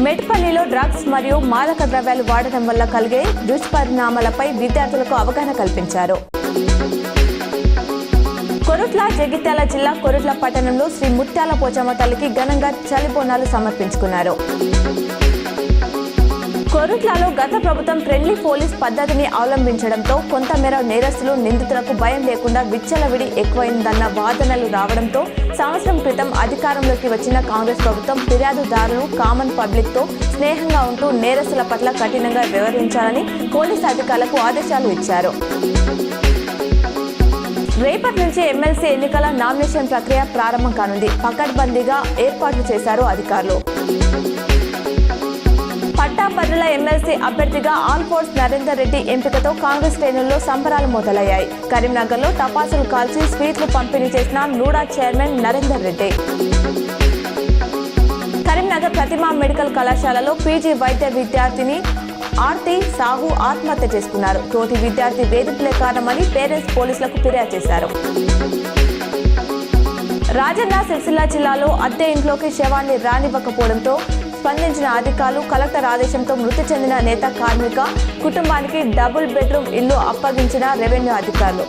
మెట్పల్లిలో drugs మరియు మాదక ద్రవ్యాలు వాడటం వల్ల కలిగే దుష్పరిణామాలపై విద్యార్థులకు అవగాహన కల్పించారు. కొరుట్ల జగిత్యాల జిల్లా కొరుట్ల పట్టణంలో శ్రీ ముత్యాల పోచమ్మ తల్లికి ఘనంగా చలిబోనాలు సమర్పించుకున్నారు. కొరుట్లలో గత ప్రభుత్వం ఫ్రెండ్లీ పోలీస్ పద్ధతిని అవలంబించడంతో కొంతమేర నేరస్తులు నిందితులకు భయం లేకుండా విచ్చలవిడి ఎక్కువైందన్న వాదనలు రావడంతో సంవత్సరం క్రితం అధికారంలోకి వచ్చిన కాంగ్రెస్ ప్రభుత్వం ఫిర్యాదుదారులు కామన్ పబ్లిక్ తో స్నేహంగా ఉంటూ నేరస్తుల పట్ల కఠినంగా వ్యవహరించాలని పోలీసు అధికారులకు ఆదేశాలు ఇచ్చారు. రేపటి నుంచి ఎమ్మెల్సీ ఎన్నికల నామినేషన్ ప్రక్రియ ప్రారంభం కానుంది. పకడ్బందీగా ఏర్పాట్లు చేశారు అధికారులు. పట్టాభద్రుల ఎమ్మెల్సీ అభ్యర్థిగా ఆల్ ఫోర్స్ నరేందర్ రెడ్డి ఎంపికతో కాంగ్రెస్ శ్రేణుల్లో సంబరాలు మొదలయ్యాయి. కరీంనగర్లో టపాసులు కాల్చి స్వీట్లు పంపిణీ చేసిన నూడా చైర్మన్ నరేందర్ రెడ్డి. కరీంనగర్ ప్రతిమా మెడికల్ కళాశాలలో పీజీ వైద్య విద్యార్థిని ఆర్తి సాహు ఆత్మహత్య చేసుకున్నారు. తోటి విద్యార్థి వేధింపులే కారణమని పేరెంట్స్ పోలీసులకు ఫిర్యాదు చేశారు. రాజన్న సిరిసిల్ల జిల్లాలో అద్దె ఇంట్లోకి శవాన్ని రానివ్వకపోవడంతో స్పందించిన అధికారులు కలెక్టర్ ఆదేశంతో మృతి చెందిన నేత కార్మిక కుటుంబానికి డబుల్ బెడ్రూమ్ ఇల్లు అప్పగించిన రెవెన్యూ అధికారులు.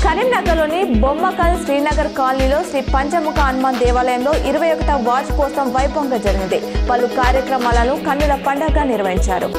కరీంనగర్లోని బొమ్మకల్ శ్రీనగర్ కాలనీలో శ్రీ పంచముఖ హనుమాన్ దేవాలయంలో 21వ వార్షిక కోసం వైభవంగా జరిగింది. పలు కార్యక్రమాలను కన్నుల పండుగగా నిర్వహించారు.